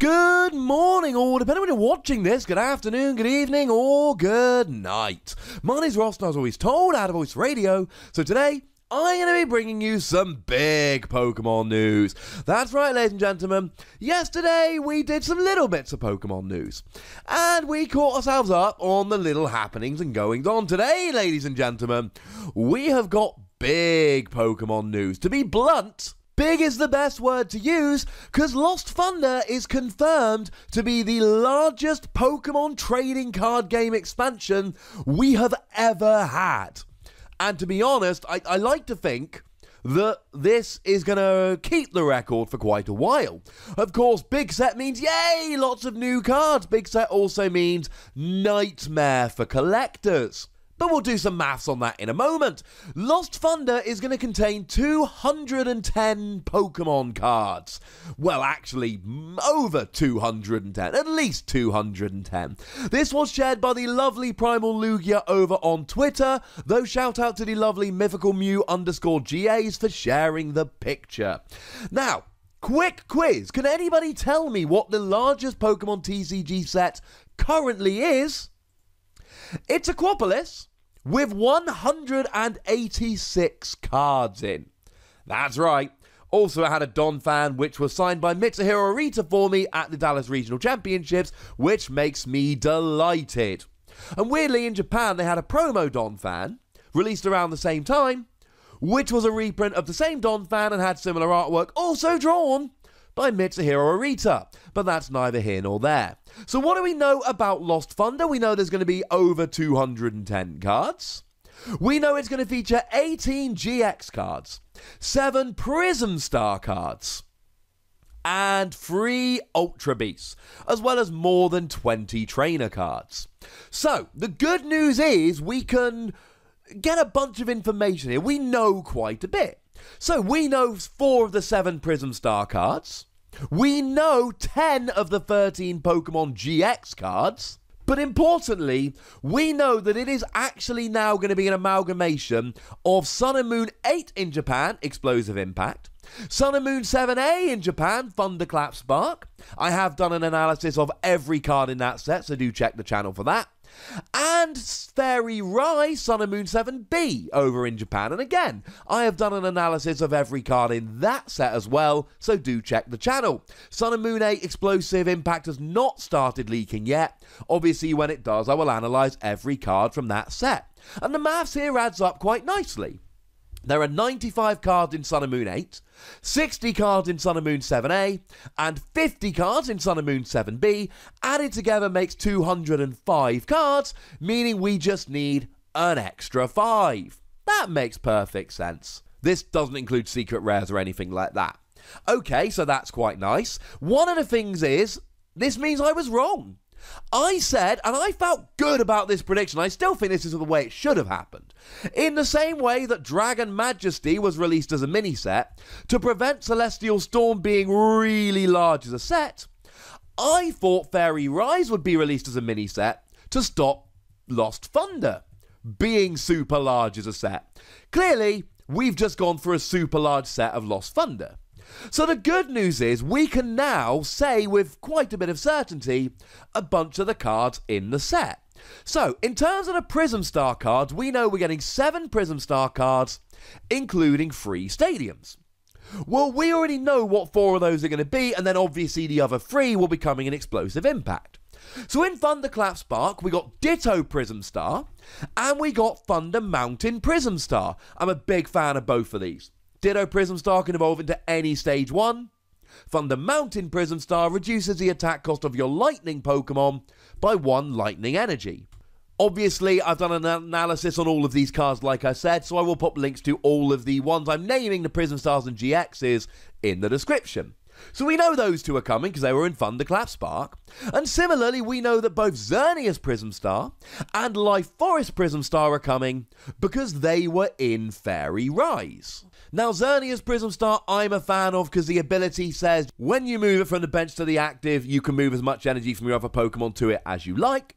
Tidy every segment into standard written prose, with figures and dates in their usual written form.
Good morning, or depending on when you're watching this, good afternoon, good evening, or good night. My name's Ross, and as always told, Out of Voice Radio. So today, I'm going to be bringing you some big Pokemon news. That's right, ladies and gentlemen. Yesterday, we did some little bits of Pokemon news. And we caught ourselves up on the little happenings and goings on. Today, ladies and gentlemen, we have got big Pokemon news. To be blunt, big is the best word to use, because Lost Thunder is confirmed to be the largest Pokemon trading card game expansion we have ever had. And to be honest, I like to think that this is going to keep the record for quite a while. Of course, big set means, yay, lots of new cards. Big set also means nightmare for collectors. But we'll do some maths on that in a moment. Lost Thunder is going to contain 210 Pokemon cards. Well, actually, over 210. At least 210. This was shared by the lovely Primal Lugia over on Twitter, though shout out to the lovely Mythical Mew _GAs for sharing the picture. Now, quick quiz. Can anybody tell me what the largest Pokemon TCG set currently is? It's Aquapolis with 186 cards in. That's right. Also, I had a Donphan, which was signed by Mitsuhiro Arita for me at the Dallas Regional Championships, which makes me delighted. And weirdly, in Japan, they had a promo Donphan, released around the same time, which was a reprint of the same Donphan and had similar artwork, also drawn by Mitsuhiro Arita, but that's neither here nor there. So what do we know about Lost Thunder? We know there's going to be over 210 cards. We know it's going to feature 18 GX cards, 7 Prism Star cards, and 3 Ultra Beasts, as well as more than 20 trainer cards. So, the good news is we can get a bunch of information here. We know quite a bit. So we know 4 of the 7 Prism Star cards. We know 10 of the 13 Pokemon GX cards. But importantly, we know that it is actually now going to be an amalgamation of Sun and Moon 8 in Japan, Explosive Impact, Sun and Moon 7A in Japan, Thunderclap Spark. I have done an analysis of every card in that set, so do check the channel for that. And Fairy Rise, Sun and Moon 7B over in Japan. And again, I have done an analysis of every card in that set as well, so do check the channel. Sun and Moon 8 Explosive Impact has not started leaking yet. Obviously, when it does, I will analyse every card from that set. And the maths here adds up quite nicely. There are 95 cards in Sun and Moon 8, 60 cards in Sun and Moon 7A, and 50 cards in Sun and Moon 7B. Added together makes 205 cards, meaning we just need an extra 5. That makes perfect sense. This doesn't include secret rares or anything like that. Okay, so that's quite nice. One of the things is, this means I was wrong. I said, and I felt good about this prediction, I still think this is the way it should have happened. In the same way that Dragon Majesty was released as a mini-set, to prevent Celestial Storm being really large as a set, I thought Fairy Rise would be released as a mini-set to stop Lost Thunder being super large as a set. Clearly, we've just gone for a super large set of Lost Thunder. So the good news is we can now say with quite a bit of certainty a bunch of the cards in the set. So in terms of the Prism Star cards, we know we're getting 7 Prism Star cards, including 3 stadiums. Well, we already know what 4 of those are going to be, and then obviously the other 3 will be coming in Explosive Impact. So in Thunderclap Spark, we got Ditto Prism Star, and we got Thunder Mountain Prism Star. I'm a big fan of both of these. Ditto Prism Star can evolve into any Stage 1. Thunder Mountain Prism Star reduces the attack cost of your Lightning Pokemon by 1 Lightning Energy. Obviously, I've done an analysis on all of these cards like I said, so I will put links to all of the ones I'm naming, the Prism Stars and GXs, in the description. So we know those 2 are coming because they were in Thunderclap Spark. And similarly, we know that both Xerneas Prism Star and Life Forest Prism Star are coming because they were in Fairy Rise. Now, Xerneas Prism Star I'm a fan of because the ability says when you move it from the bench to the active, you can move as much energy from your other Pokemon to it as you like.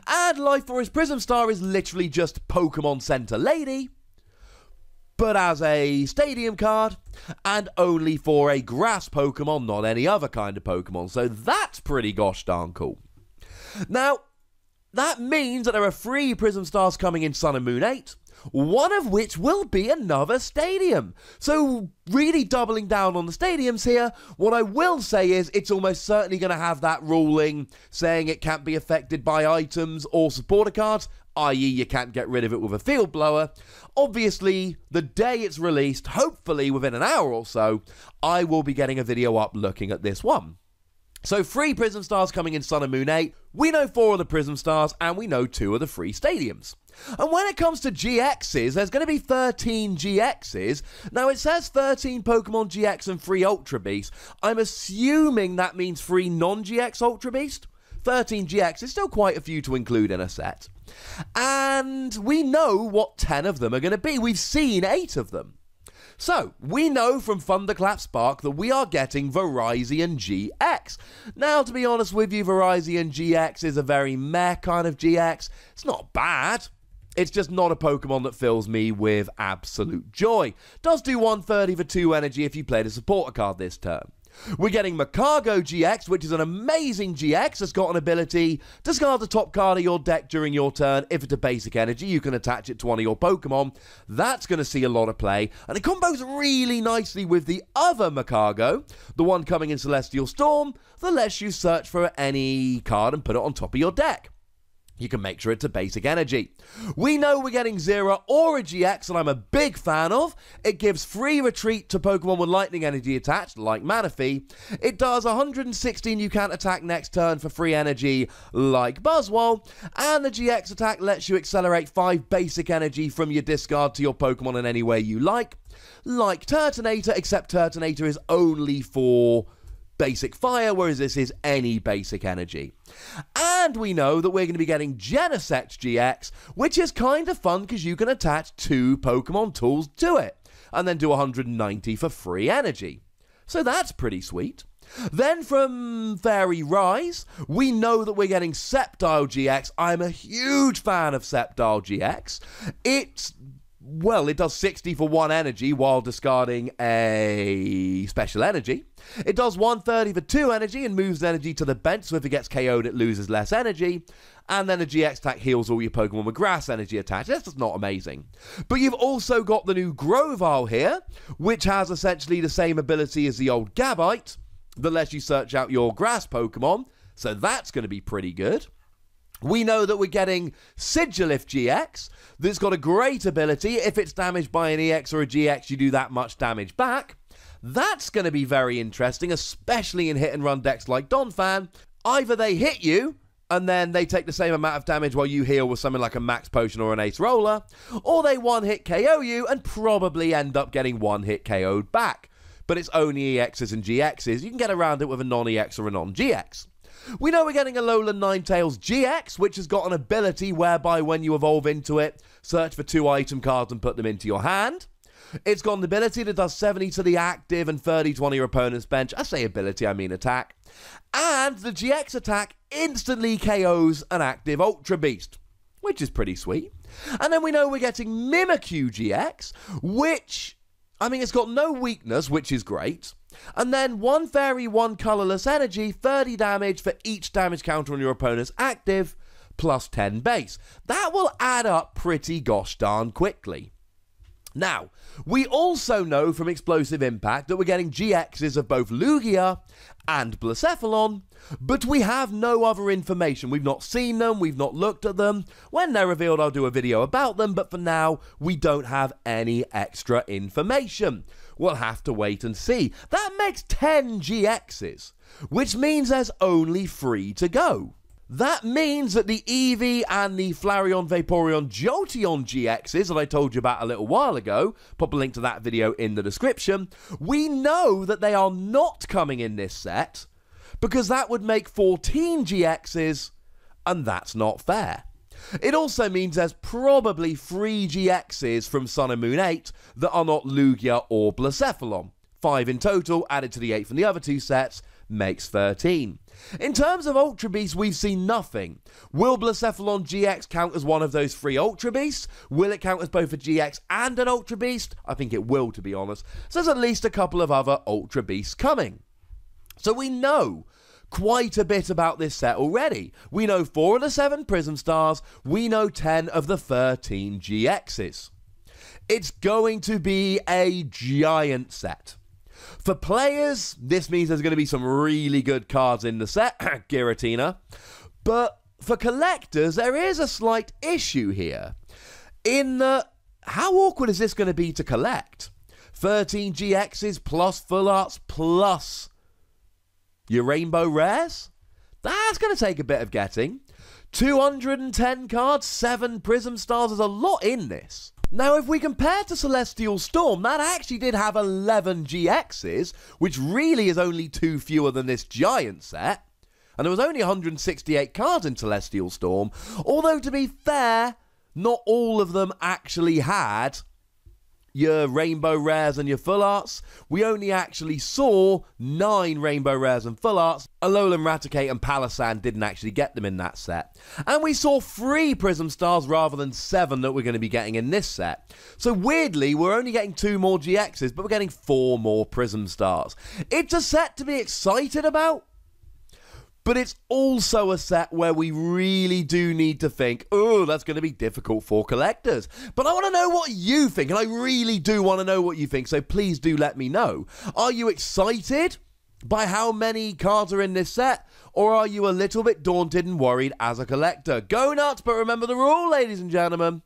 And Life Forest Prism Star is literally just Pokemon Center Lady. but as a stadium card, and only for a grass Pokemon, not any other kind of Pokemon. So that's pretty gosh darn cool. Now, that means that there are 3 Prism Stars coming in Sun and Moon 8, one of which will be another stadium. So really doubling down on the stadiums here, what I will say is it's almost certainly going to have that ruling saying it can't be affected by items or supporter cards, i.e. you can't get rid of it with a field blower. Obviously, the day it's released, hopefully within an hour or so, I will be getting a video up looking at this one. So 3 Prism Stars coming in Sun and Moon 8, we know 4 of the Prism Stars, and we know 2 of the 3 stadiums. And when it comes to GXs, there's going to be 13 GXs. Now, it says 13 Pokemon GX and 3 Ultra Beast. I'm assuming that means 3 non-GX Ultra Beast. 13 GX is still quite a few to include in a set. And we know what 10 of them are going to be. We've seen 8 of them. So, we know from Thunderclap Spark that we are getting Virizion GX. Now, to be honest with you, Virizion GX is a very meh kind of GX. It's not bad. It's just not a Pokemon that fills me with absolute joy. Does do 130 for 2 energy if you played a supporter card this turn. We're getting Magcargo GX, which is an amazing GX that's got an ability. Discard the top card of your deck during your turn. If it's a basic energy, you can attach it to one of your Pokemon. That's going to see a lot of play. And it combos really nicely with the other Magcargo, the one coming in Celestial Storm, that lets you search for any card and put it on top of your deck. You can make sure it's a basic energy. We know we're getting Zeraora GX, and I'm a big fan of. It gives free retreat to Pokemon with lightning energy attached, like Manaphy. It does 116 you can't attack next turn for free energy, like Buzzwole. And the GX attack lets you accelerate 5 basic energy from your discard to your Pokemon in any way you like Turtonator, except Turtonator is only for basic fire, whereas this is any basic energy. And we know that we're going to be getting Genesect GX, which is kind of fun because you can attach 2 Pokemon tools to it, and then do 190 for free energy. So that's pretty sweet. Then from Fairy Rise, we know that we're getting Sceptile GX. I'm a huge fan of Sceptile GX. It does 60 for 1 energy while discarding a special energy. It does 130 for 2 energy and moves energy to the bench, so if it gets KO'd, it loses less energy. And then the GX attack heals all your Pokemon with grass energy attached. That's just not amazing. But you've also got the new Grovyle here, which has essentially the same ability as the old Gabite, that lets you search out your grass Pokemon, so that's going to be pretty good. We know that we're getting Sigilyph GX, that's got a great ability. If it's damaged by an EX or a GX, you do that much damage back. That's going to be very interesting, especially in hit-and-run decks like Donphan. Either they hit you, and then they take the same amount of damage while you heal with something like a Max Potion or an Ace Roller, or they one-hit KO you and probably end up getting one-hit KO'd back. But it's only EXs and GXs. You can get around it with a non-EX or a non-GX. We know we're getting Alolan Ninetales GX, which has got an ability whereby when you evolve into it, search for 2 item cards and put them into your hand. It's got an ability that does 70 to the active and 30 to one of your opponent's bench. I say ability, I mean attack. And the GX attack instantly KOs an active Ultra Beast, which is pretty sweet. And then we know we're getting Mimikyu GX, which, it's got no weakness, which is great. And then 1 fairy, 1 colorless energy, 30 damage for each damage counter on your opponent's active, plus 10 base. That will add up pretty gosh darn quickly. Now, we also know from Explosive Impact that we're getting GXs of both Lugia and Blacephalon, but we have no other information. We've not seen them, we've not looked at them. When they're revealed, I'll do a video about them, but for now, we don't have any extra information. We'll have to wait and see. That makes 10 GXs, which means there's only 3 to go. That means that the Eevee and the Flareon, Vaporeon, Jolteon GXs that I told you about a little while ago, pop a link to that video in the description, we know that they are not coming in this set, because that would make 14 GXs, and that's not fair. It also means there's probably 3 GXs from Sun and Moon 8 that are not Lugia or Blacephalon. 5 in total, added to the 8 from the other 2 sets. makes 13. In terms of Ultra Beasts, we've seen nothing. Will Blacephalon GX count as one of those 3 Ultra Beasts? Will it count as both a GX and an Ultra Beast? I think it will, to be honest. So there's at least a couple of other Ultra Beasts coming. So we know quite a bit about this set already. We know 4 of the 7 Prism Stars. We know 10 of the 13 GXs. It's going to be a giant set. For players, this means there's going to be some really good cards in the set, Giratina. But for collectors, there is a slight issue here. In that, how awkward is this going to be to collect? 13 GXs plus full arts plus your rainbow rares? That's going to take a bit of getting. 210 cards, 7 Prism Stars, there's a lot in this. Now, if we compare to Celestial Storm, that actually did have 11 GXs, which really is only 2 fewer than this giant set. And there was only 168 cards in Celestial Storm, although to be fair, not all of them actually had your rainbow rares and your full arts. We only actually saw 9 rainbow rares and full arts. Alolan Raticate and Palossand didn't actually get them in that set. And we saw 3 Prism Stars rather than 7 that we're going to be getting in this set. So weirdly, we're only getting 2 more GXs, but we're getting 4 more Prism Stars. It's a set to be excited about, but it's also a set where we really do need to think, oh, that's going to be difficult for collectors. But I want to know what you think, and I really do want to know what you think, so please do let me know. Are you excited by how many cards are in this set, or are you a little bit daunted and worried as a collector? Go nuts, but remember the rule, ladies and gentlemen.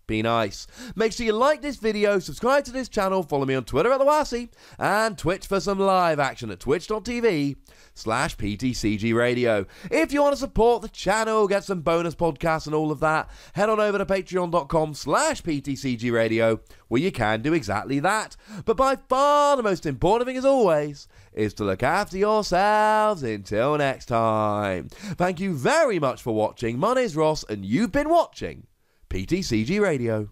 Be nice. Make sure you like this video, subscribe to this channel, follow me on Twitter at TheWassy, and Twitch for some live action at twitch.tv/PTCG Radio. If you want to support the channel, get some bonus podcasts and all of that, head on over to patreon.com/PTCG Radio, where you can do exactly that. But by far the most important thing, as always, is to look after yourselves until next time. Thank you very much for watching. My name's Ross, and you've been watching PTCG Radio.